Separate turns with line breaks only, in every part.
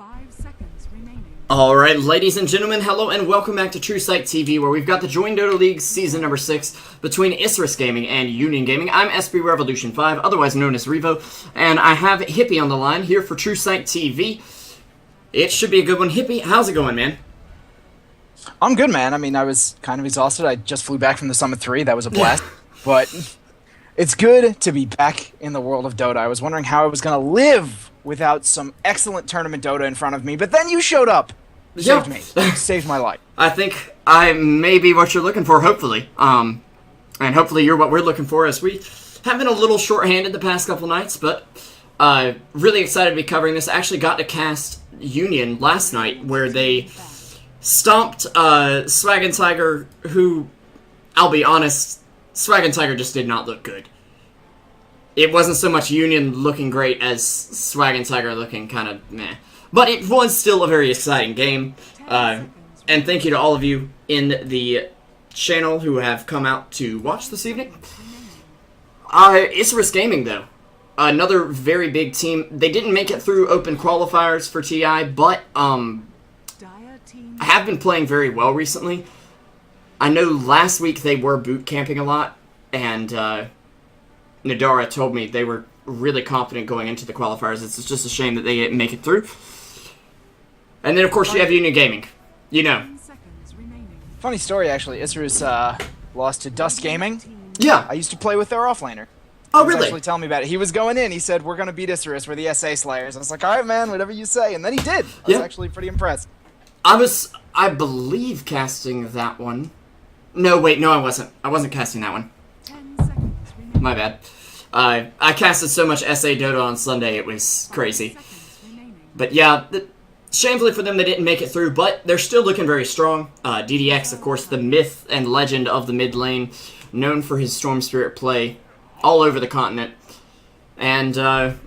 5 seconds remaining.
Alright, ladies and gentlemen, hello and welcome back to Truesight TV, where we've got the Join Dota League Season number 6 between Isurus Gaming and Union Gaming. I'm SB Revolution 5, otherwise known as Revo, and I have Hippie on the line here for Truesight TV. It should be a good one. Hippie, how's it going, man?
I'm good, man. I mean, I was kind of exhausted. I just flew back from the Summit 3. That was a blast. But it's good to be back in the world of Dota. I was wondering how I was going to live without some excellent tournament Dota in front of me, but then you showed up. Saved me. Saved my life.
I think I may be what you're looking for, hopefully. And hopefully you're what we're looking for, as we have been a little short-handed the past couple nights, but really excited to be covering this. I actually got to cast Union last night, where they stomped Swag and Tiger, who, I'll be honest, Swag and Tiger just did not look good. It wasn't so much Union looking great as Swag and Tiger looking kind of meh. But it was still a very exciting game. And thank you to all of you in the channel who have come out to watch this evening. Isurus Gaming, though. Another very big team. They didn't make it through open qualifiers for TI, but I have been playing very well recently. I know last week they were boot camping a lot, and Nadara told me they were really confident going into the qualifiers. It's just a shame that they didn't make it through. And then, of course, you have Union Gaming. You know.
Funny story, actually. Isurus lost to Dust Gaming.
Yeah.
I used to play with their offlaner.
Oh,
He was
really?
actually telling me about it. He was going in. He said, "We're going to beat Isurus. We're the SA Slayers." I was like, "All right, man, whatever you say." And then he did. I was actually pretty impressed.
I believe, casting that one. No, wait, no, I wasn't. I wasn't casting that one.
10 seconds remaining.
My bad. I casted so much SA Dota on Sunday, it was crazy. But yeah, shamefully for them they didn't make it through, but they're still looking very strong. DDX, of course, the myth and legend of the mid lane, known for his Storm Spirit play all over the continent. And the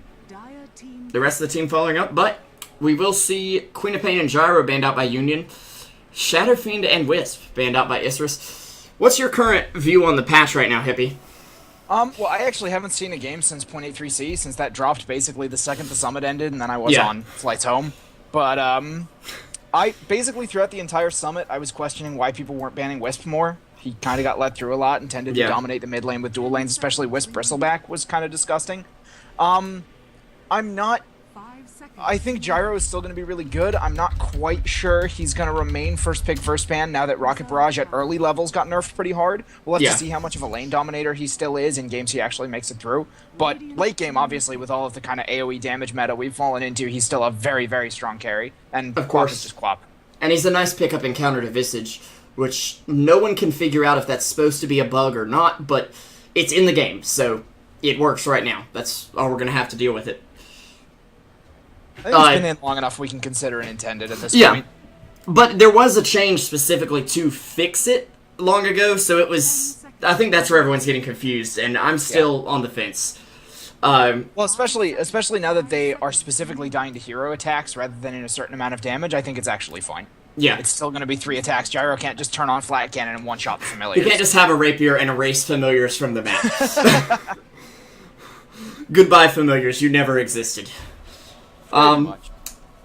rest of the team following up, but we will see Queen of Pain and Gyro banned out by Union, Shadow Fiend and Wisp banned out by Isurus. What's your current view on the patch right now, Hippie?
Well, I actually haven't seen a game since 0.83C, since that dropped basically the second the summit ended, and then I was on flights home. But, I basically, throughout the entire summit, I was questioning why people weren't banning Wisp more. He kind of got let through a lot and tended to dominate the mid lane with dual lanes, especially Wisp Bristleback was kind of disgusting. I think Gyro is still going to be really good. I'm not quite sure he's going to remain first pick, first ban now that Rocket Barrage at early levels got nerfed pretty hard. We'll have to see how much of a lane dominator he still is in games he actually makes it through. But late game, obviously, with all of the kind of AoE damage meta we've fallen into, he's still a very, very strong carry. And
of course,
Quap is just Quap.
And he's a nice pickup in counter to Visage, which no one can figure out if that's supposed to be a bug or not, but it's in the game, so it works right now. That's all we're going to have to deal with it.
I think it's been in long enough we can consider it intended at this point.
But there was a change specifically to fix it long ago, so it was... I think that's where everyone's getting confused, and I'm still on the fence.
Well, especially now that they are specifically dying to hero attacks rather than in a certain amount of damage, I think it's actually fine.
Yeah.
It's still going to be 3 attacks. Gyro can't just turn on flat cannon and one-shot the familiars.
You can't just have a rapier and erase familiars from the map. Goodbye, familiars. You never existed.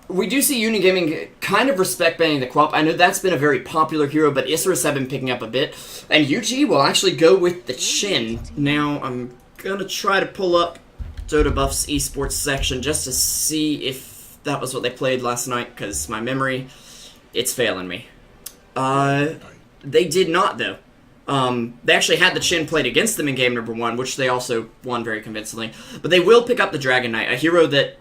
We do see Union Gaming kind of respect banning the Quap. I know that's been a very popular hero, but Isurus have been picking up a bit. And UG will actually go with the Chin. Now, I'm going to try to pull up Dota Buff's esports section just to see if that was what they played last night, because my memory, it's failing me. They did not, though. They actually had the Chin played against them in game number 1, which they also won very convincingly. But they will pick up the Dragon Knight, a hero that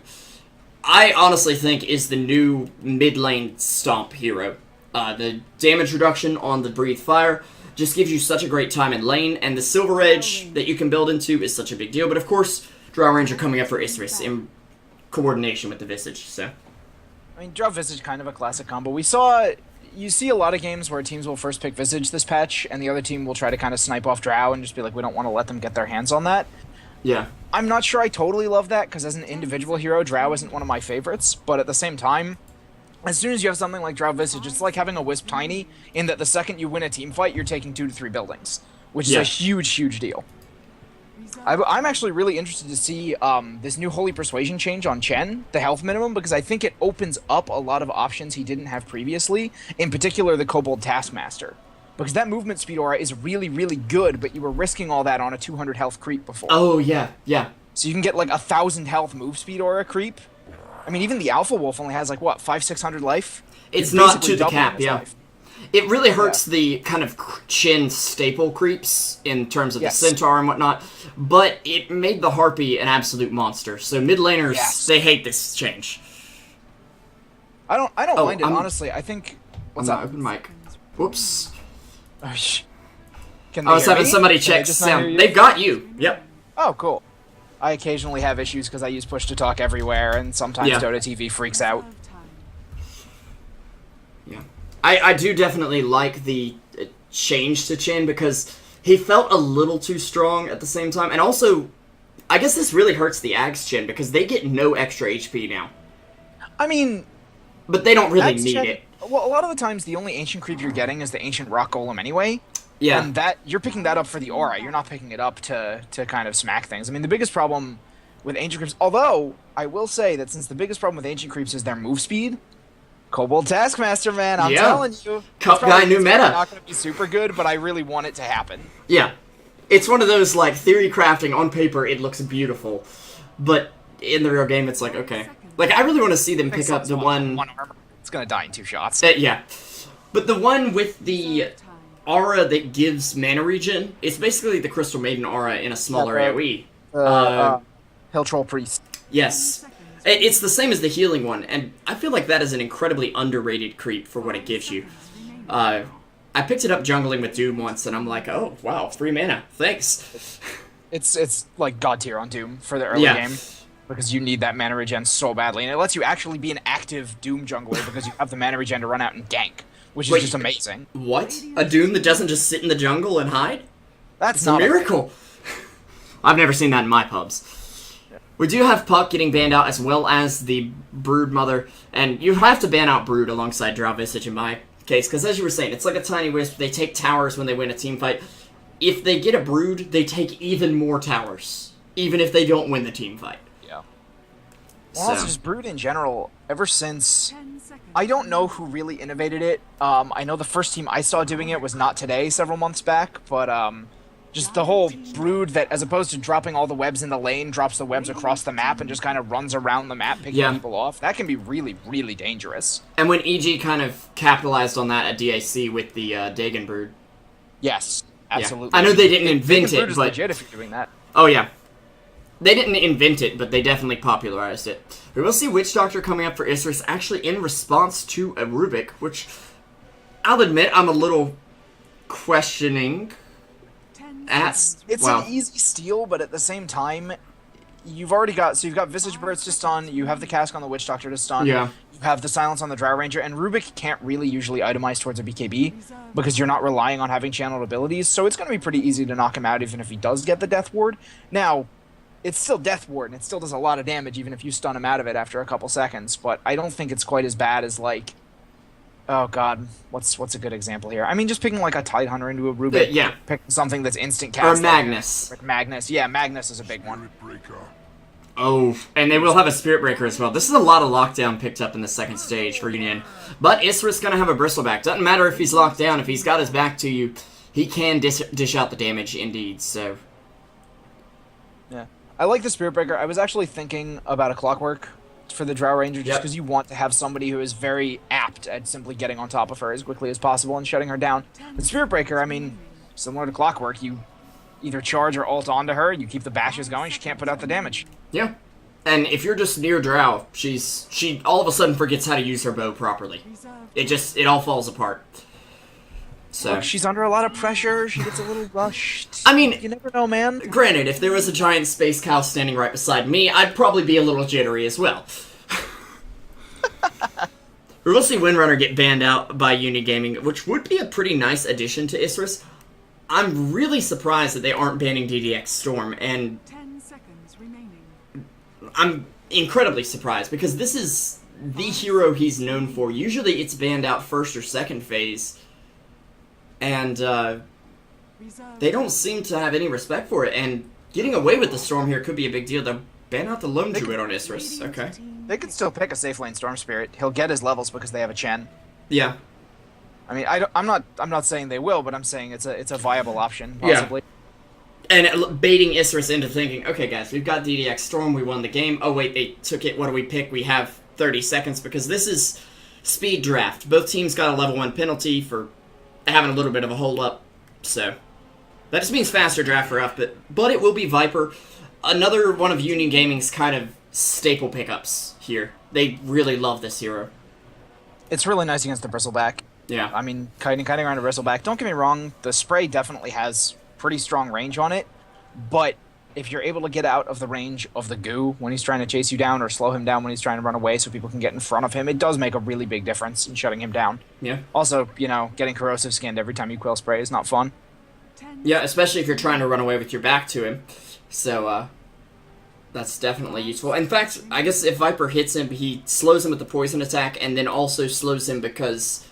I honestly think is the new mid-lane stomp hero. The damage reduction on the Breathe Fire just gives you such a great time in lane, and the Silver Edge that you can build into is such a big deal. But of course, Drow Ranger coming up for Isurus in coordination with the Visage, so...
I mean, Drow Visage kind of a classic combo. You see a lot of games where teams will first pick Visage this patch, and the other team will try to kind of snipe off Drow and just be like, we don't want to let them get their hands on that.
Yeah.
I'm not sure I totally love that, because as an individual hero, Drow isn't one of my favorites, but at the same time, as soon as you have something like Drow Visage, it's like having a Wisp Tiny, in that the second you win a team fight, you're taking 2 to 3 buildings, which is a huge, huge deal. I'm actually really interested to see this new Holy Persuasion change on Chen, the health minimum, because I think it opens up a lot of options he didn't have previously, in particular the Kobold Taskmaster. Because that movement speed aura is really, really good, but you were risking all that on a 200 health creep before.
Oh, yeah, yeah.
So you can get like 1,000 health move speed aura creep. I mean, even the Alpha Wolf only has like, what, 500-600 life?
It's not to
basically
the
doubling
cap,
his
yeah.
life.
It really hurts the kind of Chin staple creeps in terms of
Yes.
the Centaur and whatnot, but it made the Harpy an absolute monster. So mid laners,
Yes.
they hate this change.
I don't
Oh,
mind it,
I'm-
honestly. I think... What's
On the
up?
open mic. Whoops.
Oh, Can
I
they
was
hear
having
me?
somebody
Can
check
they just not hear
sound.
you?
They've got you. Yep.
Oh, cool. I occasionally have issues because I use push to talk everywhere, and sometimes
Yeah.
Dota TV freaks out.
Yeah. I do definitely like the change to Chin because he felt a little too strong at the same time. And also, I guess this really hurts the Ags Chin because they get no extra HP now.
I mean,
But they don't really
that's
need
Chen-
it.
Well, a lot of the times the only ancient creep you're getting is the ancient rock golem anyway.
Yeah.
And that you're picking that up for the aura. You're not picking it up to kind of smack things. I mean, the biggest problem with ancient creeps, although I will say that since the biggest problem with ancient creeps is their move speed, Kobold Taskmaster, man, I'm
Yeah.
telling you,
Cup
it's probably-
guy, new
it's
meta.
probably not going to be super good, but I really want it to happen.
Yeah. It's one of those, like, theory crafting on paper, it looks beautiful. But in the real game, it's like, okay. Like, I really want to see them pick up the one...
armor. It's going to die in 2 shots.
Yeah. But the one with the aura that gives mana regen, it's basically the Crystal Maiden aura in a smaller
Yeah,
AoE.
Hill Troll Priest.
Yes. It's the same as the healing one, and I feel like that is an incredibly underrated creep for what it gives you. I picked it up jungling with Doom once, and I'm like, oh, wow, 3 mana. Thanks.
It's like god tier on Doom for the early game. Because you need that mana regen so badly, and it lets you actually be an active Doom jungler because you have the mana regen to run out and gank, which is
Wait,
just amazing.
What? A Doom that doesn't just sit in the jungle and hide?
That's
It's a
not
miracle. I've never seen that in my pubs. We do have Puck getting banned out as well as the Brood Mother, and you have to ban out Brood alongside Drow Visage in my case, because as you were saying, it's like a tiny wisp. They take towers when they win a team fight. If they get a Brood, they take even more towers, even if they don't win the team fight.
Yeah. Well, also just Brood in general, ever since... I don't know who really innovated it. I know the first team I saw doing it was Not Today several months back, but just the whole Brood that, as opposed to dropping all the webs in the lane, drops the webs across the map and just kind of runs around the map picking people off. That can be really, really dangerous.
And when EG kind of capitalized on that at DAC with the Dagon Brood.
Yes, absolutely.
Yeah. I know they didn't invent
Brood
it,
is
but...
legit if you're doing that.
Oh, yeah. They didn't invent it, but they definitely popularized it. We will see Witch Doctor coming up for Isurus, actually in response to a Rubik, which I'll admit I'm a little questioning at.
It's
wow.
an easy steal, but at the same time, you've already got... So you've got Visage Burst to stun, you have the Cask on the Witch Doctor to stun,
Yeah.
you have the Silence on the Drow Ranger, and Rubik can't really usually itemize towards a BKB because you're not relying on having channeled abilities, so it's going to be pretty easy to knock him out even if he does get the Death Ward. Now, it's still Death Ward, and it still does a lot of damage even if you stun him out of it after a couple seconds, but I don't think it's quite as bad as, like... Oh god, what's a good example here? I mean, just picking like a Tidehunter into a Rubik.
Yeah.
Picking something that's instant cast.
Or Magnus.
Like Magnus. Yeah, Magnus is a big one.
Oh, and they will have a Spirit Breaker as well. This is a lot of lockdown picked up in the second stage for Union. But Isurus going to have a Bristleback. Doesn't matter if he's locked down. If he's got his back to you, he can dish out the damage indeed, so...
Yeah. I like the Spirit Breaker. I was actually thinking about a Clockwork for the Drow Ranger just because you want to have somebody who is very apt at simply getting on top of her as quickly as possible and shutting her down. The Spirit Breaker, I mean, similar to Clockwork, you either charge or ult onto her, you keep the bashes going, she can't put out the damage.
Yeah. And if you're just near Drow, she all of a sudden forgets how to use her bow properly. It all falls apart. So
Look, she's under a lot of pressure, she gets a little rushed.
I mean,
you never know, man.
Granted, if there was a giant space cow standing right beside me, I'd probably be a little jittery as well. We will see Windrunner get banned out by Unigaming, which would be a pretty nice addition to Isurus. I'm really surprised that they aren't banning DDX Storm, and
10 seconds remaining.
I'm incredibly surprised, because this is the hero he's known for. Usually it's banned out first or second phase, and they don't seem to have any respect for it, and getting away with the Storm here could be a big deal, though. Ban out the Lone Druid on Isurus. Okay.
They could still pick a safe lane Storm Spirit. He'll get his levels because they have a Chen.
Yeah.
I mean, I'm not saying they will, but I'm saying it's a viable option, possibly.
Yeah. And baiting Isurus into thinking, okay, guys, we've got DDX Storm, we won the game. Oh, wait, they took it. What do we pick? We have 30 seconds because this is speed draft. Both teams got a level 1 penalty for having a little bit of a hold up. So that just means faster draft for us, but it will be Viper. Another one of Union Gaming's kind of staple pickups here. They really love this hero.
It's really nice against the Bristleback.
Yeah.
I mean, kiting around a Bristleback. Don't get me wrong, the spray definitely has pretty strong range on it, but if you're able to get out of the range of the goo when he's trying to chase you down or slow him down when he's trying to run away so people can get in front of him, it does make a really big difference in shutting him down.
Yeah.
Also, you know, getting corrosive skinned every time you quill spray is not fun.
Yeah, especially if you're trying to run away with your back to him. So, that's definitely useful. In fact, I guess if Viper hits him, he slows him with the poison attack and then also slows him because,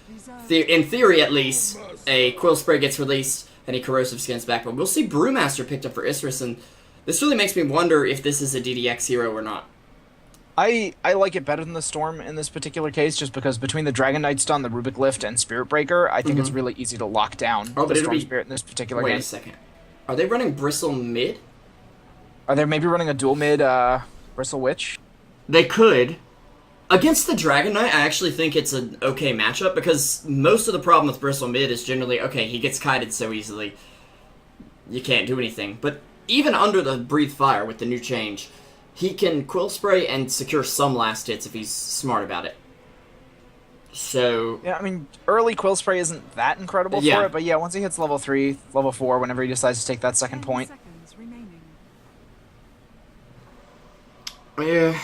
in theory at least, a quill spray gets released and he corrosive skins back. But we'll see Brewmaster picked up for Isurus, and this really makes me wonder if this is a DDX hero or not.
I like it better than the Storm in this particular case, just because between the Dragon Knight stun, the Rubik Lift, and Spirit Breaker, I think it's really easy to lock down the Storm Spirit in this particular game.
Wait a second. Are they running Bristle mid?
Are they maybe running a dual mid Bristle Witch?
They could. Against the Dragon Knight, I actually think it's an okay matchup, because most of the problem with Bristle mid is generally, okay, he gets kited so easily, you can't do anything. But even under the Breathe Fire with the new change, he can Quill Spray and secure some last hits if he's smart about it. So...
yeah, I mean, early Quill Spray isn't that incredible for it, but yeah, once he hits level 3, level 4, whenever he decides to take that second point...
yeah...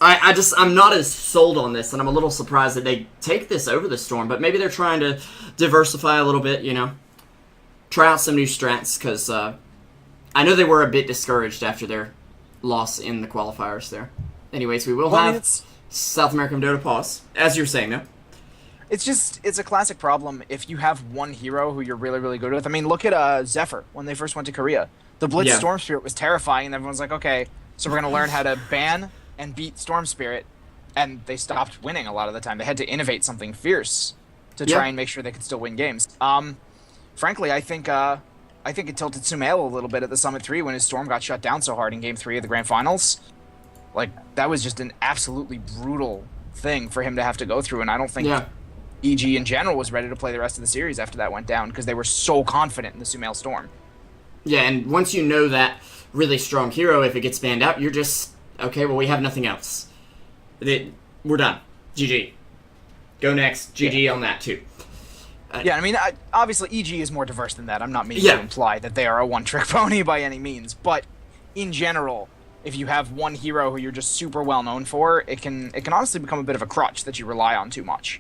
I'm not as sold on this, and I'm a little surprised that they take this over the Storm, but maybe they're trying to diversify a little bit, you know? Try out some new strats, because I know they were a bit discouraged after their loss in the qualifiers there. Anyways, we will have South American Dota pause, as you're saying, no?
It's a classic problem if you have one hero who you're really, really good with. I mean, look at Zephyr when they first went to Korea. The Blitz Storm Spirit was terrifying, and everyone's like, okay, so we're going to learn how to ban and beat Storm Spirit, and they stopped winning a lot of the time. They had to innovate something fierce to try and make sure they could still win games. Frankly, I think it tilted Sumail a little bit at the Summit 3 when his Storm got shut down so hard in Game 3 of the Grand Finals. Like, that was just an absolutely brutal thing for him to have to go through, and I don't think EG in general was ready to play the rest of the series after that went down, because they were so confident in the Sumail Storm.
Yeah, and once you know that really strong hero, if it gets banned out, you're just... okay, well, we have nothing else. We're done. GG. Go next. GG on that, too.
Yeah, I mean, obviously, EG is more diverse than that. I'm not meaning to imply that they are a one-trick pony by any means. But, in general, if you have one hero who you're just super well-known for, it can honestly become a bit of a crutch that you rely on too much.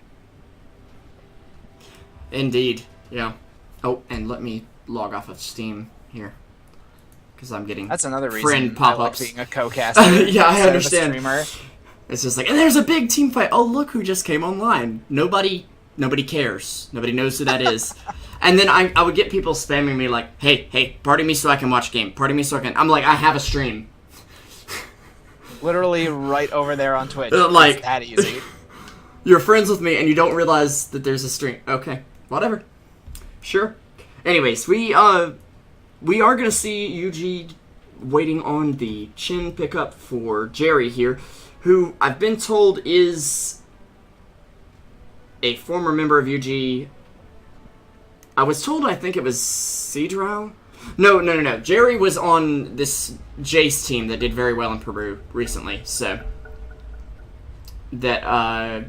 Indeed. Yeah. Oh, and let me log off of Steam here. Because I'm getting
that's another reason
friend pop-ups.
I like being a co-caster.
Yeah, I understand.
Streamer.
It's just like, and there's a big team fight. Oh, look who just came online. Nobody cares. Nobody knows who that is. And then I would get people spamming me like, hey, party me so I can watch game. Party me so I can... I'm like, I have a stream.
Literally right over there on Twitch.
Like,
it's that easy.
You're friends with me and you don't realize that there's a stream. Okay, whatever. Sure. Anyways, we are going to see UG waiting on the chin pickup for Jerry here, who I've been told is a former member of UG. I was told I think it was Seadrill. No. Jerry was on this Jace team that did very well in Peru recently, so that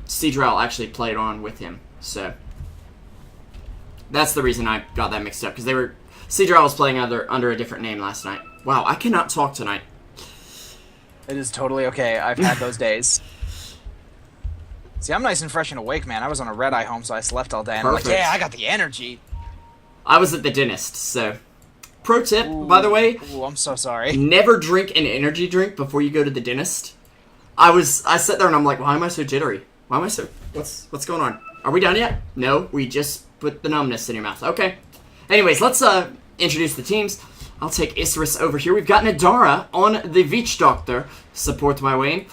Seadrill actually played on with him. So that's the reason I got that mixed up, because Seadrill was playing under a different name last night. Wow, I cannot talk tonight.
It is totally okay. I've had those days. See, I'm nice and fresh and awake, man. I was on a red-eye home, so I slept all day. And I'm like, yeah, I got the energy. I
was at the dentist, so... Pro tip, by the way.
Ooh, I'm so sorry.
Never drink an energy drink before you go to the dentist. I sat there and I'm like, why am I so jittery? Why am I so... What's going on? Are we done yet? No, we just put the numbness in your mouth. Okay. Anyways, let's introduce the teams. I'll take Isurus over here. We've got Nadara on the Witch Doctor, support my Wayne.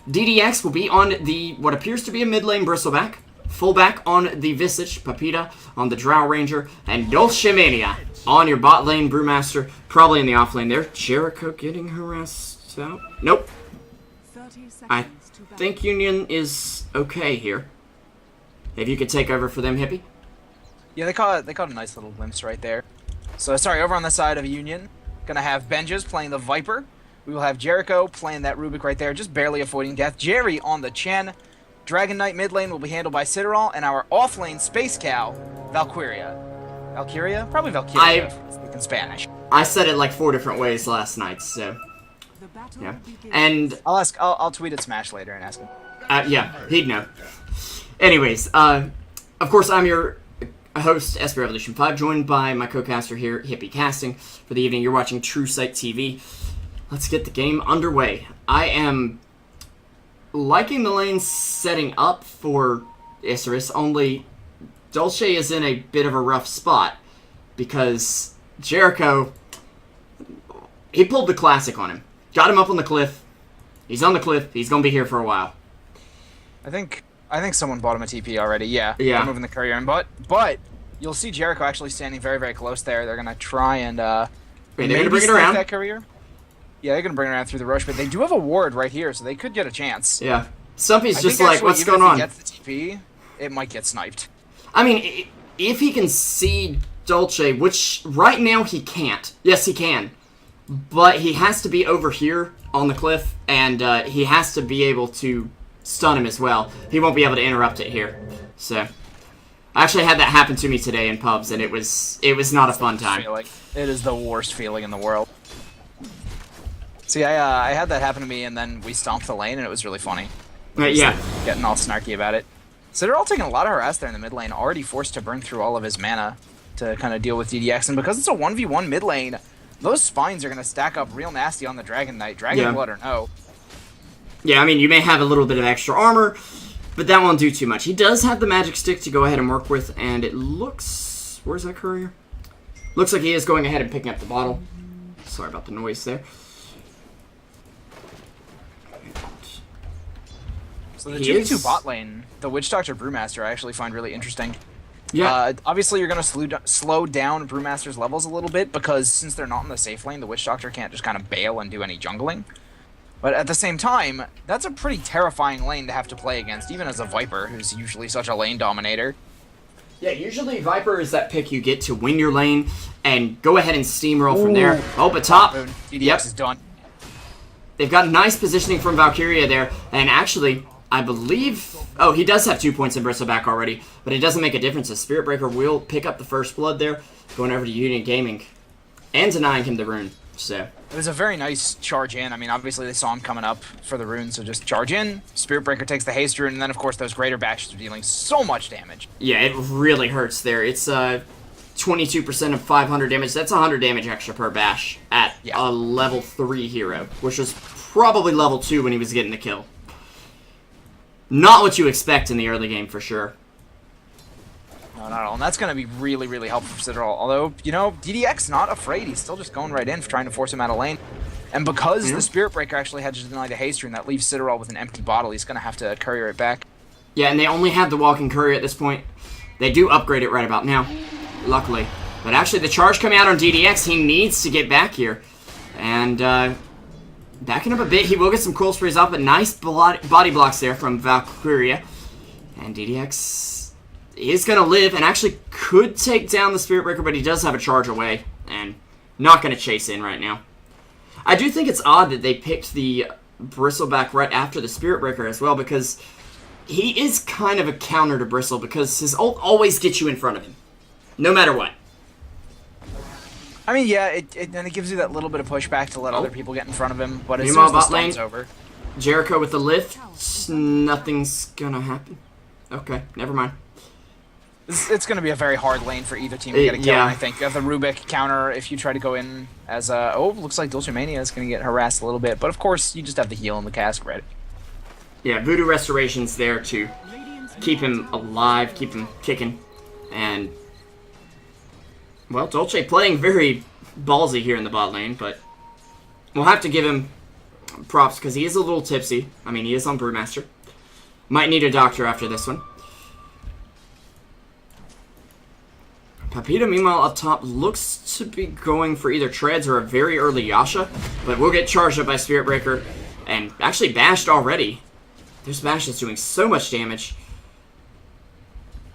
DDX will be on the, what appears to be a mid lane Bristleback. Fullback on the Visage, Papita on the Drow Ranger, and Dulcimania on your bot lane Brewmaster, probably in the off lane there. Jericho getting harassed out. Nope.
30 seconds
I
to battle.
think Union is okay here. If you could take over for them, Hippie.
Yeah, they caught a nice little glimpse right there. So, sorry, over on the side of Union, gonna have Benjas playing the Viper. We will have Jericho playing that Rubik right there, just barely avoiding death. Jerry on the Chen. Dragon Knight mid lane will be handled by Citadel, and our off lane Space Cow, Valkyria. Valkyria? Probably Valkyria in Spanish.
I said it like 4 different ways last night, so
The battle
yeah.
begins.
And
I'll tweet at Smash later and ask him.
yeah, he'd know. Anyways, of course, I'm your host, SP Revolution 5, joined by my co-caster here, Hippie Casting, for the evening. You're watching Truesight TV. Let's get the game underway. I am liking the lane setting up for Isurus, only Dulce is in a bit of a rough spot because Jericho, he pulled the classic on him. Got him up on the cliff. He's on the cliff. He's going to be here for a while.
I think someone bought him a TP already. Yeah.
Yeah.
They're moving the courier in, but you'll see Jericho actually standing very, very close there. They're gonna try and
They're
maybe
going to bring it
sneak
around.
that courier. Yeah, they're gonna bring it around through the Roche, but they do have a ward right here, so they could get a chance.
Yeah. Stumpy's
I
just
think
like,
actually,
what's
even
going
if
on?
he gets the TP, it might get sniped.
I mean, if he can see Dulce, which right now he can't. Yes, he can. But he has to be over here on the cliff, and he has to be able to stun him as well. He won't be able to interrupt it here. So, I actually had that happen to me today in pubs, and it was not a fun time.
It is the worst feeling in the world. See, I had that happen to me, and then we stomped the lane, and it was really funny.
Yeah.
Getting all snarky about it. So they're all taking a lot of harass there in the mid lane, already forced to burn through all of his mana to kind of deal with DDX. And because it's a 1v1 mid lane, those spines are going to stack up real nasty on the Dragon Knight. Dragon Blood or no.
Yeah, I mean, you may have a little bit of extra armor, but that won't do too much. He does have the magic stick to go ahead and work with, and it looks... Where's that courier? Looks like he is going ahead and picking up the bottle. Sorry about the noise there.
So the G2 bot lane, the Witch Doctor Brewmaster, I actually find really interesting.
Yeah.
Obviously, you're going to slow down Brewmaster's levels a little bit, because since they're not in the safe lane, the Witch Doctor can't just kind of bail and do any jungling. But at the same time, that's a pretty terrifying lane to have to play against, even as a Viper, who's usually such a lane dominator.
Yeah, usually Viper is that pick you get to win your lane and go ahead and steamroll from there. Oh, but top.
DDX is done.
They've got nice positioning from Valkyria there, and actually, I believe... Oh, he does have 2 points in Bristleback already, but it doesn't make a difference. The Spirit Breaker will pick up the first blood there, going over to Union Gaming, and denying him the rune. So
it was a very nice charge in. I mean, obviously they saw him coming up for the rune, so just charge in. Spirit Breaker takes the haste rune, and then of course those greater bashes are dealing so much damage.
yeah, it really hurts there. It's 22% of 500 damage. That's 100 damage extra per bash at a level 3 hero, which was probably level 2 when he was getting the kill. Not what you expect in the early game, for sure.
No, not at all. And that's going to be really, really helpful for Citadel. Although, you know, DDX not afraid. He's still just going right in, trying to force him out of lane. And because the Spirit Breaker actually had to deny the haste rune, that leaves Citadel with an empty bottle. He's going to have to courier it back.
Yeah, and they only have the walking courier at this point. They do upgrade it right about now, luckily. But actually, the charge coming out on DDX, he needs to get back here. And, backing up a bit, he will get some cool sprays off, but nice body blocks there from Valkyria. And DDX is going to live and actually could take down the Spirit Breaker, but he does have a charge away and not going to chase in right now. I do think it's odd that they picked the Bristleback right after the Spirit Breaker as well, because he is kind of a counter to Bristle, because his ult always gets you in front of him, no matter what.
I mean, yeah, it gives you that little bit of pushback to let other people get in front of him, but as soon
Meanwhile,
as the
bot
stun's
lane.
over...
Jericho with the lift, nothing's gonna happen. Okay, never mind.
It's going to be a very hard lane for either team to get a kill, I think. You have the Rubik counter if you try to go in as a... Oh, looks like Dulcimania is going to get harassed a little bit, but of course, you just have the heal and the cask ready.
Yeah, Voodoo Restoration's there to keep him alive, keep him kicking, and... Well, Dolce playing very, ballsy here in the bot lane, but we'll have to give him props because he is a little tipsy. I mean, he is on Brewmaster. Might need a doctor after this one. Pepita, meanwhile, up top, looks to be going for either Treads or a very early Yasha, but we'll get charged up by Spirit Breaker and actually bashed already. This bash is doing so much damage.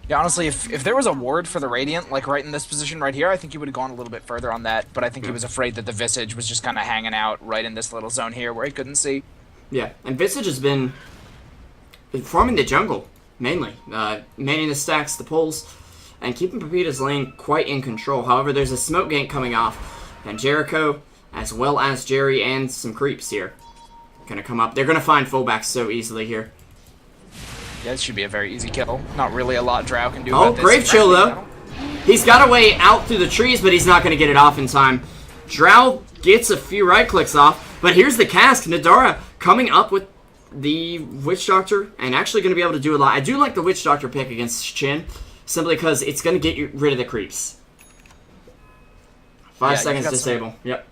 Yeah, honestly, if there was a ward for the Radiant, like right in this position right here, I think he would have gone a little bit further on that, but I think he was afraid that the Visage was just kind of hanging out right in this little zone here where he couldn't see.
Yeah, and Visage has been farming the jungle, mainly. Manning the stacks, the pulls, and keeping Pepita's lane quite in control. However, there's a smoke gank coming off, and Jericho, as well as Jerry and some creeps here, gonna come up. They're gonna find fullbacks so easily here.
Yeah, this should be a very easy kill. Not really a lot Drow can do
Oh,
about this.
Grave Chill, though. He's got a way out through the trees, but he's not going to get it off in time. Drow gets a few right clicks off, but here's the cask. Nadara coming up with the Witch Doctor and actually going to be able to do a lot. I do like the Witch Doctor pick against Chin, simply because it's going to get you rid of the creeps. 5 seconds disable. Yep.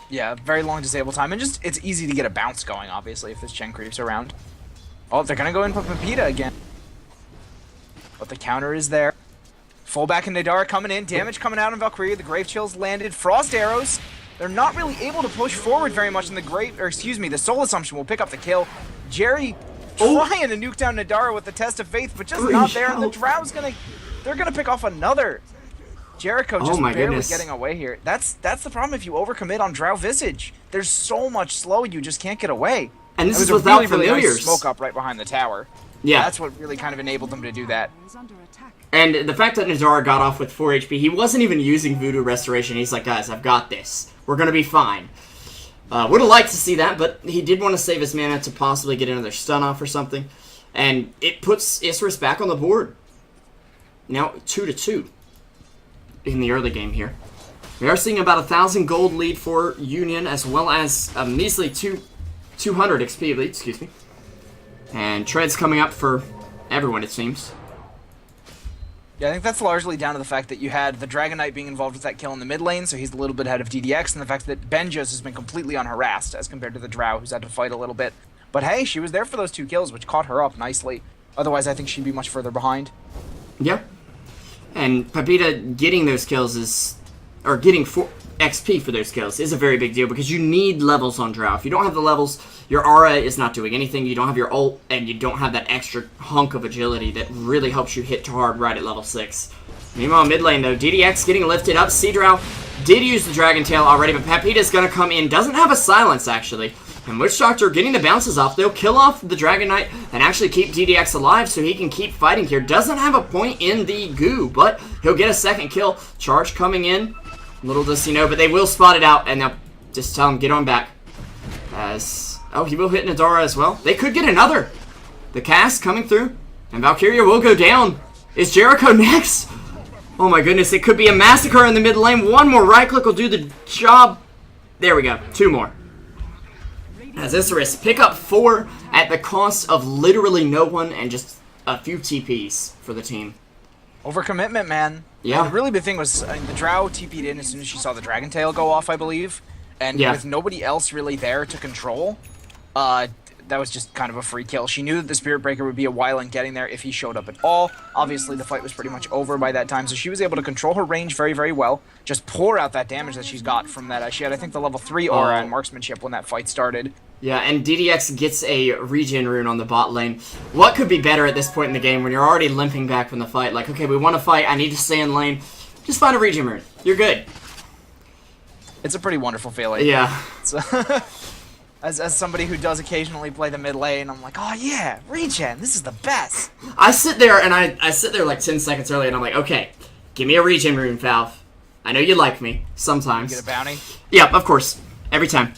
Yeah, very long disable time, and just it's easy to get a bounce going, obviously, if this Chen creeps around. Oh, they're gonna go in for Pepita again. But the counter is there. Fullback and Nadara coming in, damage coming out on Valkyria, the Grave Chills landed, Frost Arrows. They're not really able to push forward very much in the the Soul Assumption will pick up the kill. Jerry trying to nuke down Nadara with the Test of Faith, but just not there, and the Drow's they're gonna pick off another. Jericho just barely getting away here. That's the problem if you overcommit on Drow Visage. There's so much slow, you just can't get away.
And this is without familiars.
Really nice smoke up right behind the tower.
Yeah.
That's what really kind of enabled them to do that.
And the fact that Nadara got off with 4 HP, he wasn't even using Voodoo Restoration. He's like, guys, I've got this. We're going to be fine. Would have liked to see that, but he did want to save his mana to possibly get another stun off or something. And it puts Isurus back on the board. Now 2-2 in the early game here. We are seeing about 1,000 gold lead for Union, as well as a measly 200 XP lead, excuse me. And Tread's coming up for everyone, it seems.
Yeah, I think that's largely down to the fact that you had the Dragon Knight being involved with that kill in the mid lane, so he's a little bit ahead of DDX, and the fact that Benja's has been completely unharassed as compared to the Drow, who's had to fight a little bit. But hey, she was there for those 2 kills, which caught her up nicely. Otherwise, I think she'd be much further behind.
Yeah. And Pepita getting those kills is... or getting XP for those kills is a very big deal because you need levels on Drow. If you don't have the levels, your aura is not doing anything. You don't have your ult, and you don't have that extra hunk of agility that really helps you hit hard right at level 6. Meanwhile, mid lane, though, DDX getting lifted up. Seadrow did use the Dragon Tail already, but Pepita's going to come in. Doesn't have a silence, actually. And Witch Doctor getting the bounces off. They'll kill off the Dragon Knight and actually keep DDX alive so he can keep fighting here. Doesn't have a point in the goo, but he'll get a second kill. Charge coming in. Little does he know, but they will spot it out, and they'll just tell him, get on back. Oh, he will hit Nadara as well. They could get another. The cast coming through, and Valkyria will go down. Is Jericho next? Oh my goodness, it could be a massacre in the mid lane. One more right click will do the job. There we go, 2 more. As Isurus pick up 4 at the cost of literally no one and just a few TPs for the team.
Overcommitment, man.
Yeah.
And the really big thing was the Drow TP'd in as soon as she saw the Dragon Tail go off, I believe. And with nobody else really there to control, that was just kind of a free kill. She knew that the Spirit Breaker would be a while in getting there if he showed up at all. Obviously, the fight was pretty much over by that time, so she was able to control her range very, very well. Just pour out that damage that she's got from that. She had, I think, the level 3 aura and marksmanship when that fight started.
Yeah, and DDX gets a regen rune on the bot lane. What could be better at this point in the game when you're already limping back from the fight? Like, okay, we want to fight, I need to stay in lane. Just find a regen rune. You're good.
It's a pretty wonderful feeling.
Yeah.
As somebody who does occasionally play the mid lane, I'm like, oh yeah, regen, this is the best.
I sit there, and I sit there like 10 seconds early, and I'm like, okay, give me a regen rune, Valve. I know you like me, sometimes.
You get a bounty?
Yep, of course. Every time.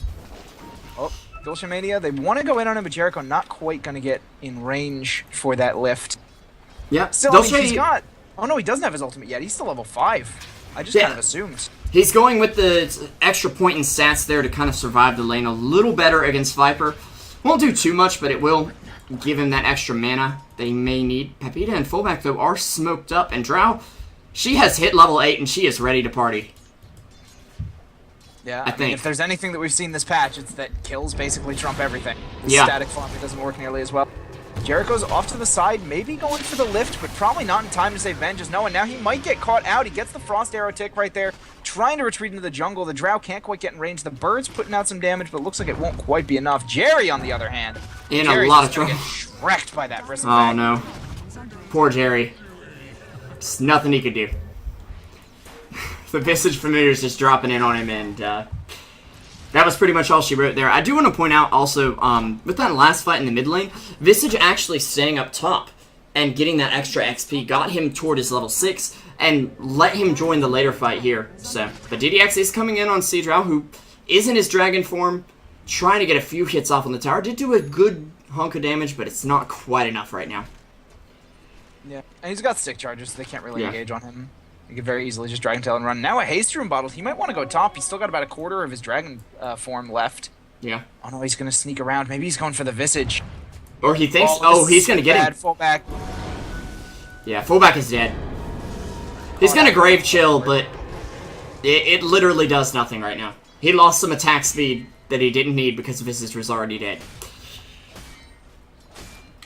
Oh, Gulshamania, they want to go in on him, but Jericho not quite going to get in range for that lift.
Yeah.
Still, I mean, he's got... Oh no, he doesn't have his ultimate yet. He's still level 5. I just kind of assumed.
He's going with the extra point in stats there to kind of survive the lane a little better against Viper. Won't do too much, but it will give him that extra mana that he may need. Pepita and fullback, though, are smoked up. And Drow, she has hit level 8, and she is ready to party.
Yeah,
I think.
if there's anything that we've seen this patch, it's that kills basically trump everything.
Yeah.
Static farming doesn't work nearly as well. Jericho's off to the side, maybe going for the lift, but probably not in time to save Ben. Just knowing now he might get caught out. He gets the Frost Arrow tick right there, trying to retreat into the jungle. The Drow can't quite get in range. The Bird's putting out some damage, but looks like it won't quite be enough. Jerry, on the other hand,
In
Jerry's
a lot of
just gonna
trouble.
get wrecked by that bristleback.
Oh no. Poor Jerry. There's nothing he could do. The Visage Familiar's just dropping in on him, and that was pretty much all she wrote there. I do want to point out also, with that last fight in the mid lane, Visage actually staying up top and getting that extra XP got him toward his level 6 and let him join the later fight here. So, but DDX is coming in on Seadrow, who is in his dragon form, trying to get a few hits off on the tower. Did do a good hunk of damage, but it's not quite enough right now.
Yeah, and he's got stick charges, so they can't really engage on him. He could very easily just Dragon Tail and run. Now a Haste Room bottle. He might want to go top. He's still got about a quarter of his dragon form left.
Yeah.
Oh no, he's going to sneak around. Maybe he's going for the Visage.
Or he thinks, oh he's going to get him.
Fullback.
Yeah, fullback is dead. He's going to Grave Chill, but it literally does nothing right now. He lost some attack speed that he didn't need because Visage was already dead.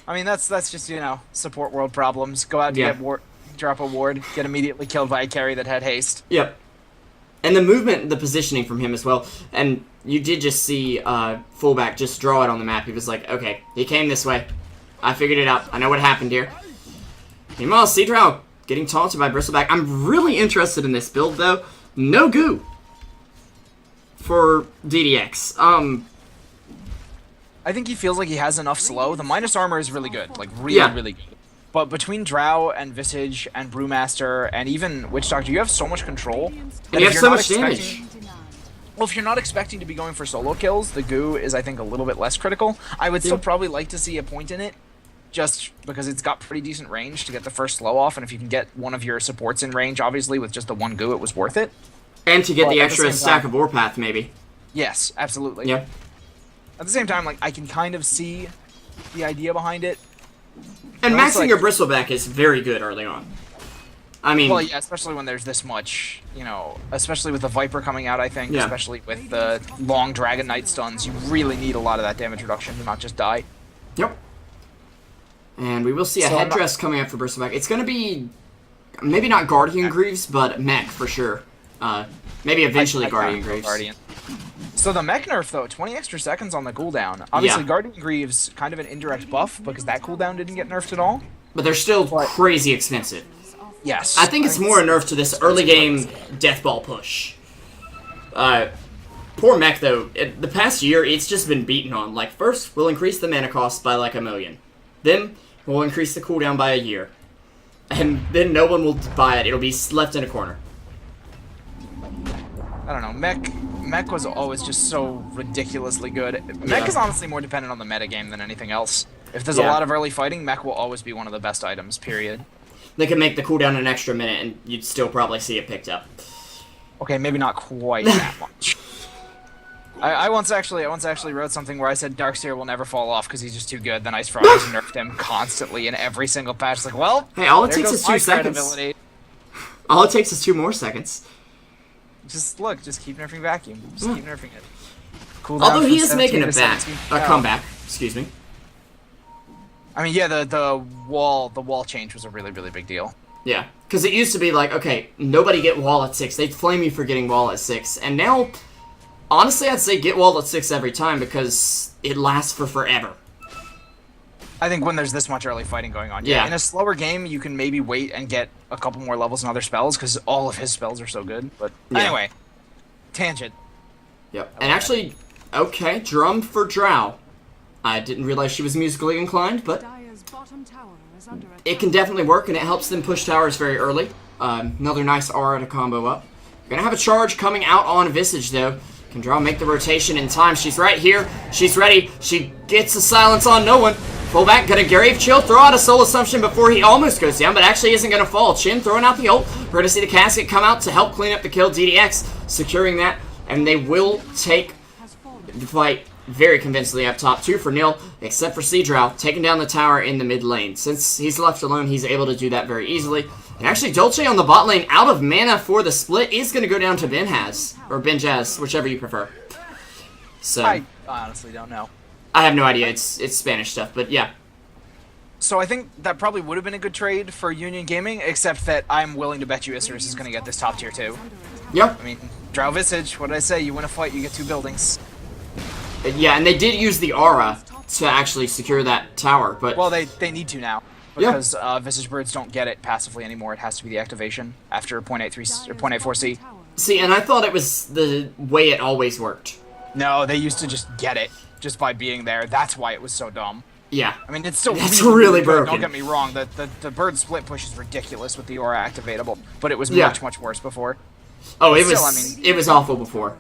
I mean, that's just, you know, support world problems. Go out to get drop a ward, get immediately killed by a carry that had haste.
Yep. And the movement, the positioning from him as well. And you did just see fullback just draw it on the map. He was like, okay, he came this way. I figured it out. I know what happened here. Meanwhile, Seadrow getting taunted by Bristleback. I'm really interested in this build, though. No goo for DDX.
I think he feels like he has enough slow. The minus armor is really good. Like, really good. But between Drow and Visage and Brewmaster and even Witch Doctor, you have so much control.
And you have so much damage.
Well, if you're not expecting to be going for solo kills, the goo is, I think, a little bit less critical. I would still probably like to see a point in it, just because it's got pretty decent range to get the first slow off, and if you can get one of your supports in range, obviously, with just the one goo, it was worth it.
And to get the extra stack of Warpath, maybe.
Yes, absolutely.
Yeah.
At the same time, like, I can kind of see the idea behind it.
And maxing your Bristleback is very good early on. I mean...
Well, yeah, especially when there's this much, you know, especially with the Viper coming out, I think, especially with the long Dragon Knight stuns, you really need a lot of that damage reduction to not just die.
Yep. And we will see a headdress coming up for Bristleback. It's going to be, maybe not Guardian Greaves, but Mech for sure. Maybe eventually Guardian Greaves.
So the mech nerf, though, 20 extra seconds on the cooldown. Obviously, Guardian Greaves, kind of an indirect buff, because that cooldown didn't get nerfed at all.
But they're still crazy expensive.
Yes.
I think it's more a nerf to this early game death ball push. Poor mech, though. The past year, it's just been beaten on. Like, first, we'll increase the mana cost by like 1 million. Then, we'll increase the cooldown by 1 year. And then no one will buy it. It'll be left in a corner.
I don't know. Mech was always just so ridiculously good. Mech is honestly more dependent on the metagame than anything else. If there's a lot of early fighting, Mech will always be one of the best items, period.
They can make the cooldown an extra minute, and you'd still probably see it picked up.
Okay, maybe not quite that much. I once actually wrote something where I said Darkseer will never fall off because he's just too good. Then Ice Frost nerfed him constantly in every single patch. It's like, well,
hey, all it takes is 2 seconds. All it takes is 2 more seconds.
Just look, just keep nerfing Vacuum. Just keep nerfing it.
Although he is making a comeback. Excuse me.
I mean, yeah, the wall change was a really big deal.
Yeah, because it used to be like, okay, nobody get wall at 6. They'd flame you for getting wall at 6, and now, honestly, I'd say get wall at 6 every time because it lasts for forever.
I think when there's this much early fighting going on, in a slower game, you can maybe wait and get a couple more levels and other spells because all of his spells are so good. But anyway, tangent.
Yep, and actually, okay, drum for Drow. I didn't realize she was musically inclined, but it can definitely work, and it helps them push towers very early. Another nice aura to combo up. Gonna have a charge coming out on Visage, though. Can Drow make the rotation in time? She's right here. She's ready. She gets a silence on no one. Fullback gonna Grave Chill, throw out a Soul Assumption before he almost goes down, but actually isn't gonna fall. Chin throwing out the ult. We're gonna see the casket come out to help clean up the kill. DDX securing that, and they will take the fight very convincingly up top. 2-0, except for Seadrow taking down the tower in the mid lane. Since he's left alone, he's able to do that very easily. And actually, Dolce on the bot lane, out of mana for the split, is going to go down to Benjaz. Or Benjaz, whichever you prefer. So
I honestly don't know.
I have no idea. It's Spanish stuff, but yeah.
So I think that probably would have been a good trade for Union Gaming, except that I'm willing to bet you Isurus is going to get this top tier too.
Yep.
I mean, Drow Visage, what did I say? You win a fight, you get 2 buildings.
Yeah, and they did use the aura to actually secure that tower, but...
Well, they need to now. Because Visage Birds don't get it passively anymore. It has to be the activation after 0.83 or 0.84C.
See, and I thought it was the way it always worked.
No, they used to just get it just by being there. That's why it was so dumb.
Yeah.
I mean, it's still
That's really
good.
broken.
Don't get me wrong. The bird split push is ridiculous with the aura activatable, but it was
Yeah.
much worse before.
Oh,
But
it was.
still, I mean,
it was awful before.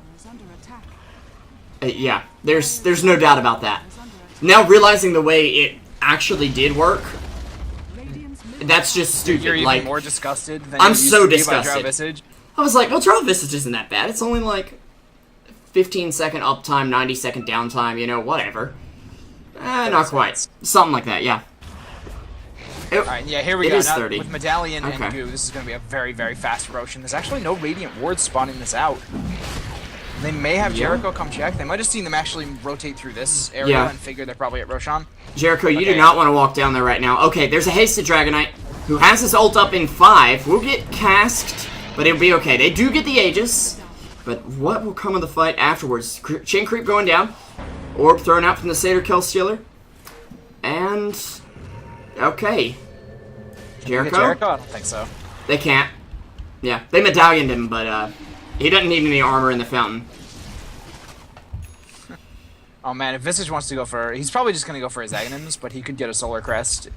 Yeah, there's no doubt about that. Now realizing the way it actually did work, that's just stupid.
You're even
like,
more disgusted than
I'm
you used
so
to be by
disgusted.
Drow Visage.
I was like, well, Draw Visage isn't that bad. It's only like 15-second uptime, 90-second downtime. You know, whatever. Not quite. Something like that. Yeah.
Alright, yeah, here we
It
go.
is
Now,
30.
with Medallion
Okay.
and Goo, this is going to be a very fast Roshan. There's actually no Radiant Wards spawning this out. They may have Jericho come check. They might have seen them actually rotate through this area
Yeah.
and figure they're probably at Roshan.
Jericho, you do
Okay.
not want to walk down there right now. Okay, there's a hasted Dragonite who has his ult up in 5. Will get casked, but it'll be okay. They do get the Aegis, but what will come of the fight afterwards? Chain creep going down. Orb thrown out from the Satyr Kill Stealer. And... okay. Jericho?
Jericho? I don't think so.
They can't. Yeah, they medallioned him, but he doesn't need any armor in the fountain.
Oh man, if Visage wants to go for... He's probably just going to go for his Aghanims, but he could get a Solar Crest.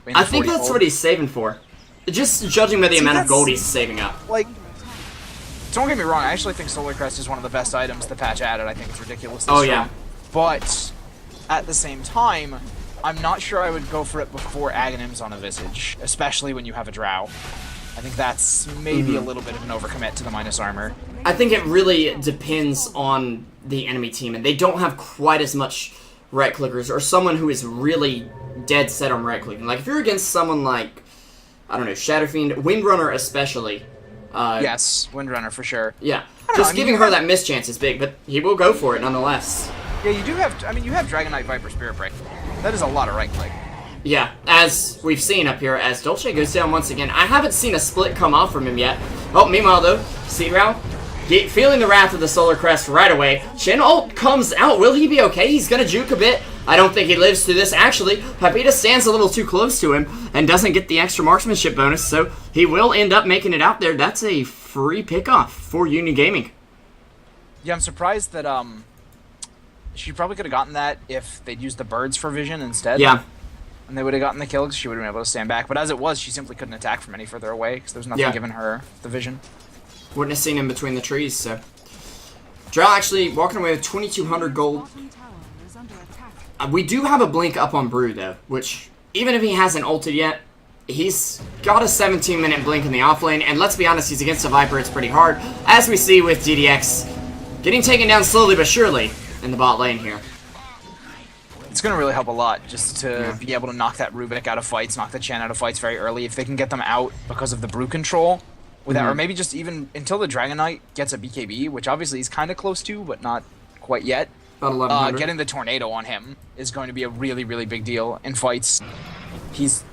I think that's what he's saving for. Just judging by the amount of
that's-
gold he's saving up.
Like, don't get me wrong, I actually think Solar Crest is one of the best items the patch added. I think it's ridiculously strong.
Yeah.
But, at the same time, I'm not sure I would go for it before Aghanims on a Visage, especially when you have a Drow. I think that's maybe a little bit of an overcommit to the minus armor.
I think it really depends on the enemy team, and they don't have quite as much right-clickers, or someone who is really dead set on right-clicking. Like, if you're against someone like, I don't know, Shadowfiend, Windrunner especially.
Yes, Windrunner for sure.
Yeah,
know,
just
I mean,
giving
you
her
have-
that miss chance is big, but he will go for it nonetheless.
Yeah, you do have, I mean, you have Dragonite, Viper, Spirit Break. That is a lot of right-click.
Yeah, as we've seen up here, as Dolce goes down once again. I haven't seen a split come off from him yet. Oh, meanwhile, though, Seedrow feeling the wrath of the Solar Crest right away. Shin ult comes out. Will he be okay? He's gonna juke a bit. I don't think he lives through this. Actually, Papita stands a little too close to him and doesn't get the extra marksmanship bonus, so he will end up making it out there. That's a free pickoff for Union Gaming.
Yeah, I'm surprised that, she probably could have gotten that if they'd used the birds for vision instead.
Yeah.
And they would have gotten the kill because she would have been able to stand back. But as it was, she simply couldn't attack from any further away because there was nothing
Yeah.
giving her the vision.
Wouldn't have seen him between the trees, so. Drow actually walking away with 2,200 gold. We do have a blink up on Brew, though, which, even if he hasn't ulted yet, he's got a 17-minute blink in the offlane, and let's be honest, he's against a Viper, it's pretty hard, as we see with GDX getting taken down slowly but surely in the bot lane here.
It's going to really help a lot just to be able to knock that Rubik out of fights, knock the Chen out of fights very early. If they can get them out because of the Brew control, without, or maybe just even until the Dragonite gets a BKB, which obviously he's kind of close to, but not quite yet.
About 1,100.
Getting the Tornado on him is going to be a really big deal in fights. He's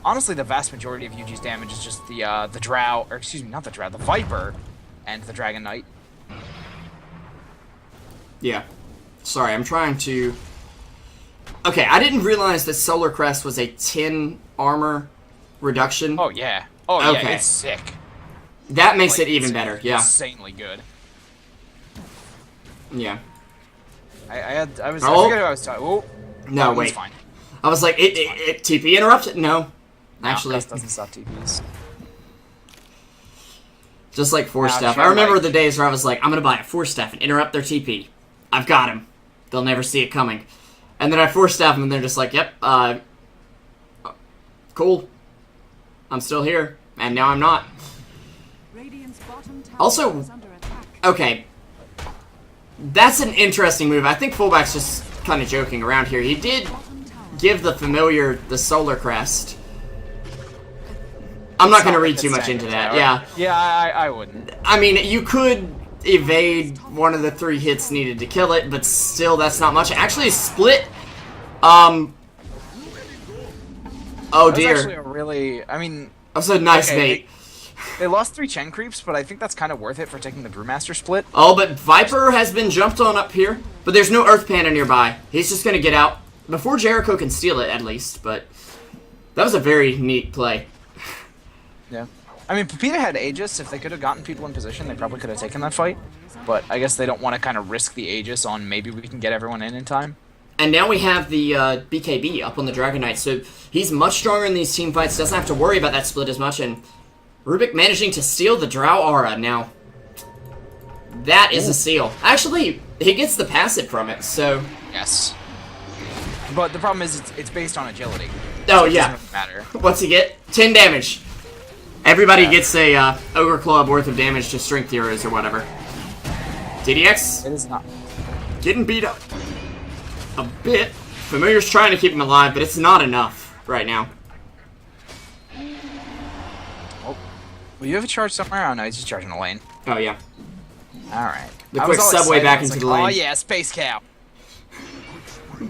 honestly the vast majority of Yuji's damage is just the Drow, or excuse me, not the Drow, the Viper, and the Dragon Knight.
Yeah. Sorry, I'm trying to... Okay, I didn't realize that Solar Crest was a 10 armor reduction.
Oh yeah, oh
Okay.
yeah, it's sick.
That makes
Like,
it even
it's
better, yeah.
insanely good.
Yeah.
I forget who I was talking. Oh,
No,
he's
wait.
fine.
I was like, it TP interrupted? No. Actually,
Crest doesn't stop TPs.
just like Force
Nah,
Staff.
sure,
I remember
like-
the days where I was like, I'm gonna buy a Force Staff and interrupt their TP. I've got him. They'll never see it coming. And then I Force Staff them and they're just like, yep, cool. I'm still here. And now I'm not. Also, okay. That's an interesting move. I think Fullback's just kind of joking around here. He did give the familiar the Solar Crest. I'm not going to read too much into that. Yeah.
Yeah, I wouldn't.
I mean, you could evade one of the 3 hits needed to kill it, but still, that's not much. Actually, split. Oh dear.
Actually a really, I mean,
That's a nice bait.
They lost 3 Chen creeps, but I think that's kind of worth it for taking the Brewmaster split.
Oh, but Viper has been jumped on up here, but there's no Earth Panda nearby. He's just going to get out before Jericho can steal it, at least, but that was a very neat play.
Yeah. I mean, Pepita had Aegis. If they could have gotten people in position, they probably could have taken that fight. But I guess they don't want to kind of risk the Aegis on maybe we can get everyone in time.
And now we have the BKB up on the Dragon Knight, so he's much stronger in these team fights, doesn't have to worry about that split as much, and Rubik managing to steal the Drow Aura. Now, that is a steal. Actually, he gets the passive from it, so...
Yes. But the problem is it's based on agility.
Oh,
so it
yeah.
doesn't matter.
What's he get? 10 damage. Everybody gets a Ogre Club worth of damage to Strength Heroes or whatever. DDX?
It is not.
Getting beat up a bit. Familiar's trying to keep him alive, but it's not enough right now.
Oh. Will you have a charge somewhere? Oh no, he's just charging a lane.
Oh, yeah.
Alright.
The quick subway back into the lane.
Oh yeah, Space Cow.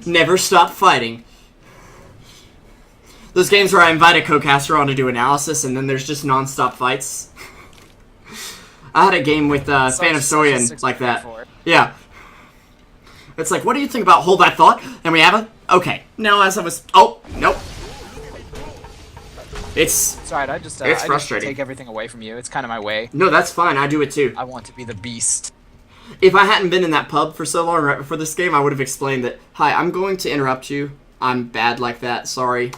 Never stop fighting. Those games where I invite a co-caster on to do analysis, and then there's just non-stop fights. I had a game with Fan of Soyan like that. Yeah. It's like, what do you think about Hold That Thought? And we have a... Okay. Now as I was... Oh, nope. It's
alright, I just
frustrating.
take everything away from you. It's kind of my way.
No, that's fine. I do it too.
I want to be the beast.
If I hadn't been in that pub for so long right before this game, I would have explained that, hi, I'm going to interrupt you. I'm bad like that. Sorry.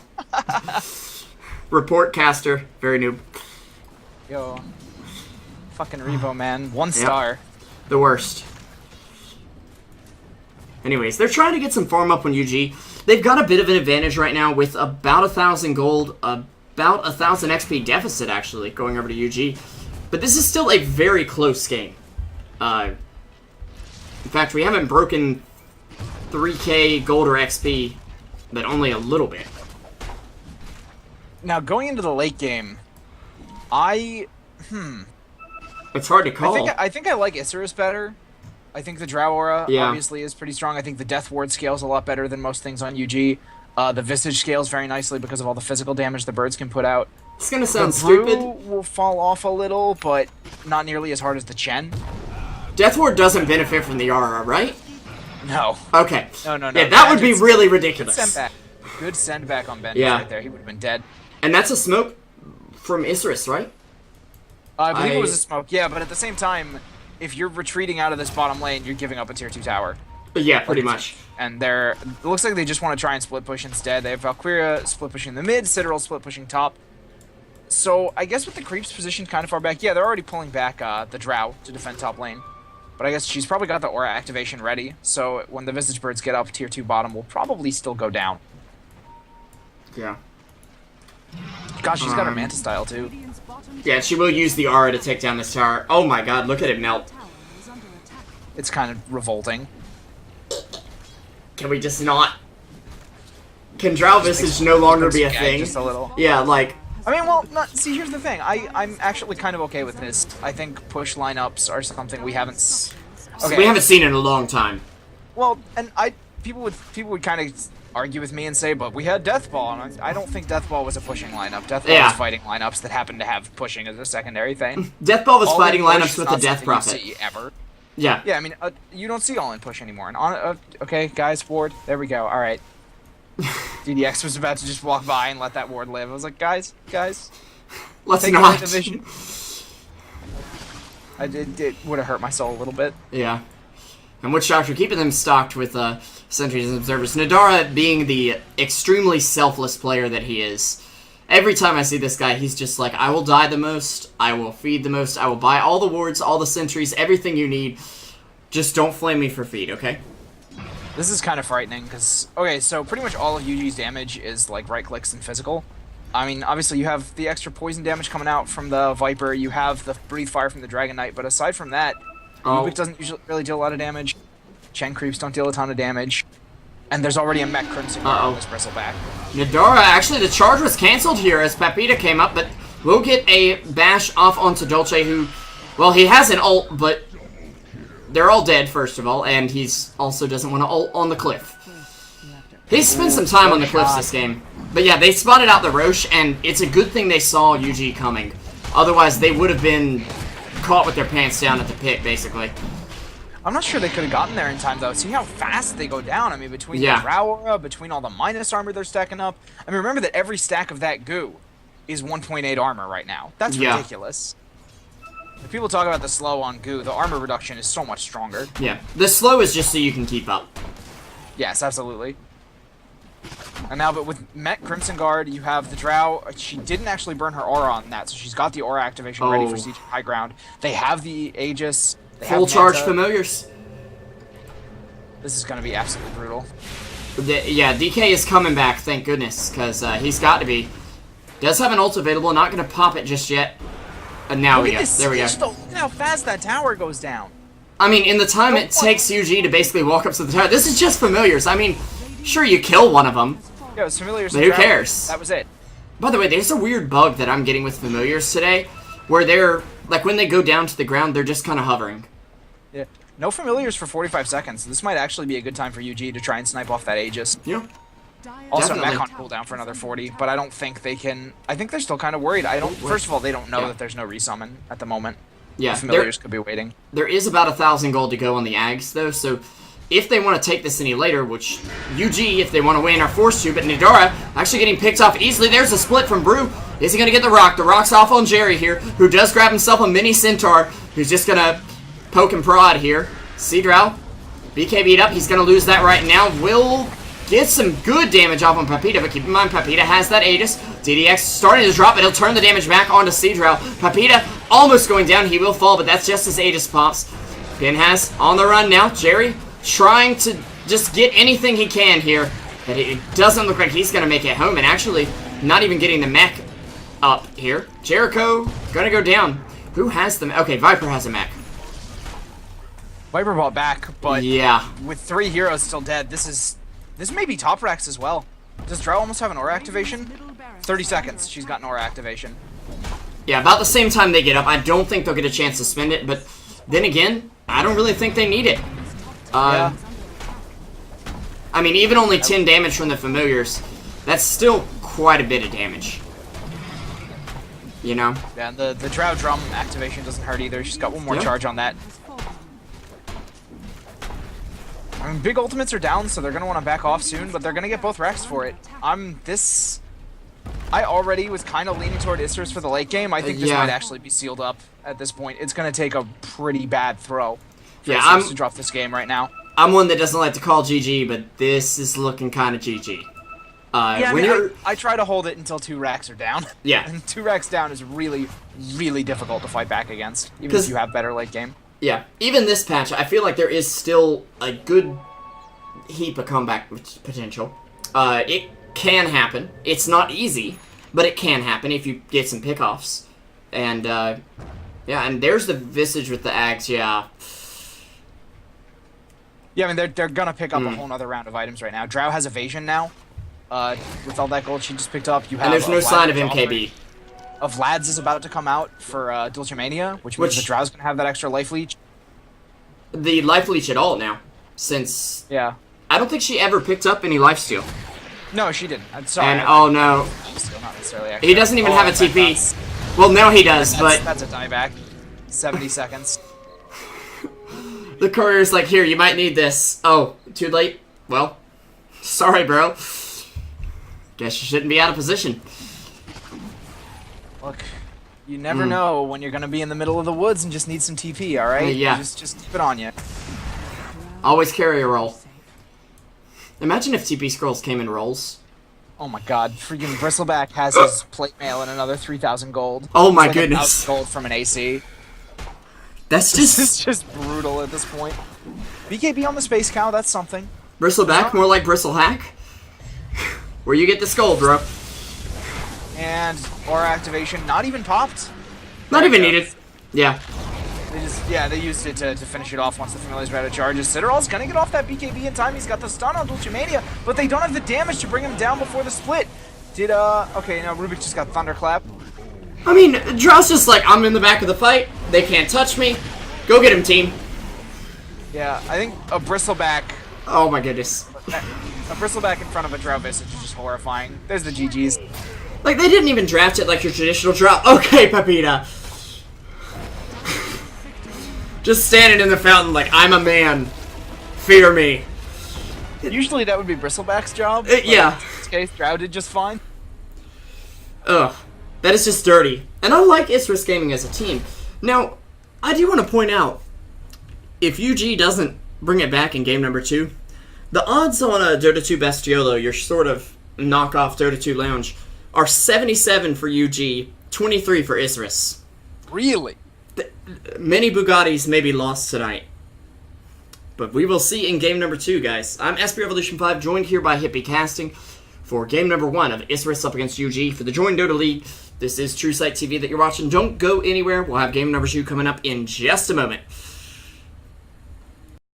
Report caster. Very noob.
Yo. Fucking Revo, man. 1 star.
The worst. Anyways, they're trying to get some farm up on UG. They've got a bit of an advantage right now with about 1,000 gold, about 1,000 XP deficit, actually, going over to UG. But this is still a very close game. In fact, we haven't broken 3k gold or XP, but only a little bit.
Now, going into the late game,
It's hard to call.
I think I like Isurus better. I think the Drow Aura obviously is pretty strong. I think the Death Ward scales a lot better than most things on UG. The Visage scales very nicely because of all the physical damage the birds can put out.
It's gonna sound
the Brew
stupid.
Will fall off a little, but not nearly as hard as the Chen.
Death Ward doesn't benefit from the aura, right?
No.
Okay.
No.
Yeah, that would be really ridiculous.
Good send back on Ben
Yeah.
right there. He would have been dead.
And that's a smoke from Isurus, right?
I believe it was a smoke. Yeah, but at the same time, if you're retreating out of this bottom lane, you're giving up a tier 2 tower.
Yeah, pretty much.
And it looks like they just want to try and split push instead. They have Valkyria split pushing the mid, Citadel split pushing top. So I guess with the creeps positioned kind of far back, yeah, they're already pulling back the Drow to defend top lane. But I guess she's probably got the aura activation ready, so when the Visage Birds get up, tier 2 bottom will probably still go down.
Yeah.
Gosh, she's got her Manta style too.
Yeah, she will use the aura to take down this tower. Oh my god, look at it melt.
It's kind of revolting.
Can we just not... Can Drow Visage no longer be a thing?
Just a little.
Yeah, like...
I mean, well, see, here's the thing. I'm actually kind of okay with this. I think push lineups are something we haven't...
Okay. We haven't seen in a long time.
Well, and people would kind of argue with me and say, but we had Deathball, and I don't think Deathball was a pushing lineup. Deathball was fighting lineups that happened to have pushing as a secondary thing.
Deathball was fighting lineups with the Death Prophet.
See ever.
Yeah.
Yeah, I mean, you don't see all-in push anymore. And okay, guys, ward. There we go. All right. DDX was about to just walk by and let that ward live. I was like, guys,
let's
take
not.
The division. It would have hurt my soul a little bit.
Yeah. And Witch Doctor keeping them stocked with sentries and observers. Nadara being the extremely selfless player that he is. Every time I see this guy, he's just like, I will die the most, I will feed the most, I will buy all the wards, all the sentries, everything you need. Just don't flame me for feed, okay?
This is kind of frightening, because... Okay, so pretty much all of UG's damage is, like, right-clicks and physical. I mean, obviously you have the extra poison damage coming out from the Viper, you have the Breathe Fire from the Dragon Knight, but aside from that, Rubik doesn't usually really deal a lot of damage. Chen creeps don't deal a ton of damage. And there's already a mech Crimson Guard on this bristleback.
Nadara, actually the charge was cancelled here as Pepita came up, but We'll get a bash off onto Dolce, who, well, he has an ult, but they're all dead, first of all, and he's also doesn't want to ult on the cliff. He's spent some time on the cliffs this game. But yeah, they spotted out the Roche, and it's a good thing they saw UG coming. Otherwise, they would have been caught with their pants down at the pit, basically.
I'm not sure they could have gotten there in time, though. See how fast they go down? I mean, between the Drow aura, between all the minus armor they're stacking up. I mean, remember that every stack of that goo is 1.8 armor right now. That's ridiculous. If people talk about the slow on goo, the armor reduction is so much stronger. Yeah,
the slow is just so you can keep up.
Yes, absolutely. And now, but with Met Crimson Guard, you have the Drow. She didn't actually burn her aura on that, so she's got the aura activation ready for Siege High Ground. They have the Aegis. They
Full charge familiars.
This is going to be absolutely brutal.
Yeah, DK is coming back, thank goodness, because he's got to be. Does have an ult available, not going to pop it just yet. And now we go. There we go.
Look at how fast that tower goes down.
I mean, in the time it takes UG to basically walk up to the tower, this is just familiars. I mean, sure, you kill one of them.
Yeah, it's familiars.
But who cares?
That was it.
By the way, there's a weird bug that I'm getting with familiars today, where they're, like, when they go down to the ground, they're just kind of hovering.
Yeah. No familiars for 45 seconds. This might actually be a good time for UG to try and snipe off that Aegis.
Yeah.
Also, mech on cooldown for another 40, but I don't think they can. I think they're still kind of worried. First of all, they don't know that there's no resummon at the moment.
Yeah.
The familiars could be waiting.
There is about 1,000 gold to go on the Ags, though, so if they want to take this any later, which UG, if they want to win, are forced to, but Nidara actually getting picked off easily. There's a split from Brew. Is he going to get the rock? The rock's off on Jerry here, who does grab himself a mini Centaur, who's just going to poke and prod here. Seadrow, BK beat up. He's going to lose that right now. Will get some good damage off on Papita, but keep in mind, Papita has that Aegis. DDX starting to drop, but he'll turn the damage back onto Seadrow. Papita almost going down. He will fall, but that's just as Aegis pops. Pin has on the run now. Jerry trying to just get anything he can here, but it doesn't look like he's going to make it home, and actually not even getting the mech up here. Jericho going to go down. Who has the mech? Okay, Viper has a mech.
Viper bought back, but
yeah,
with 3 heroes still dead, this may be top Rex as well. Does Drow almost have an aura activation? 30 seconds, she's got an aura activation.
Yeah, about the same time they get up. I don't think they'll get a chance to spend it, but then again, I don't really think they need it.
Yeah.
I mean, even only 10 damage from the familiars, that's still quite a bit of damage. You know?
Yeah, and the Drow drum activation doesn't hurt either. She's got one more charge on that. I mean, big ultimates are down, so they're going to want to back off soon, but they're going to get both Rex for it. I already was kind of leaning toward Isurus for the late game. I think this might actually be sealed up at this point. It's going to take a pretty bad throw for Isurus to drop this game right now.
I'm one that doesn't like to call GG, but this is looking kind of GG.
I try to hold it until 2 racks are down.
Yeah.
And 2 racks down is really, really difficult to fight back against, even if you have better late game.
Yeah, even this patch, I feel like there is still a good heap of comeback potential. It can happen. It's not easy, but it can happen if you get some pickoffs. And, yeah, and there's the Visage with the Ags, yeah.
Yeah, I mean, they're gonna pick up a whole nother round of items right now. Drow has evasion now. With all that gold she just picked up, you have.
And there's no sign of MKB.
Vlad's is about to come out for Dulcimania, which means the Drow's gonna have that extra life leech.
The life leech at all now, since I don't think she ever picked up any lifesteal.
No, she didn't. I'm sorry.
And oh no,
not necessarily extra.
He doesn't even have a TP. Well, no, he does, but
that's a dieback. 70 seconds.
The courier's like, here, you might need this. Oh, too late. Well, sorry, bro. Guess you shouldn't be out of position.
Look, you never know when you're gonna be in the middle of the woods and just need some TP, alright?
Yeah.
Just keep it on you.
Always carry a roll. Imagine if TP scrolls came in rolls.
Oh my god, freaking Bristleback has his plate mail and another 3,000 gold.
Oh my goodness.
1,000 gold from an AC.
That's just...
This is just brutal at this point. BKB on the space cow, that's something.
Bristleback, more like Bristlehack. Where you get this gold, bro.
And aura activation, not even popped.
Not even needed. Yeah.
They used it to finish it off once the Familiar's ran out of charges. Citadel's gonna get off that BKB in time. He's got the stun on Dulcimania, but they don't have the damage to bring him down before the split. Okay, now Rubik just got Thunderclap.
I mean, Draw's just like, I'm in the back of the fight. They can't touch me. Go get him, team.
Yeah, I think a bristleback.
Oh my goodness.
A bristleback in front of a Drow Visage is just horrifying. There's the GGs.
Like, they didn't even draft it like your traditional draft. Okay, Pepita. Just standing in the fountain like, I'm a man. Fear me.
Usually that would be Bristleback's job.
Yeah.
In this case, Drow did just fine.
Ugh. That is just dirty. And I like Isurus Gaming as a team. Now, I do want to point out, if UG doesn't bring it back in game number 2, the odds on a Dota 2 Bestiolo, your sort of knockoff Dota 2 Lounge, are 77 for UG, 23 for Isurus.
Really?
Many Bugattis may be lost tonight. But we will see in game number 2, guys. I'm SP Revolution 5, joined here by Hippie Casting for game number 1 of Isurus up against UG for the Join Dota League. This is Truesight TV that you're watching. Don't go anywhere. We'll have game number 2 coming up in just a moment.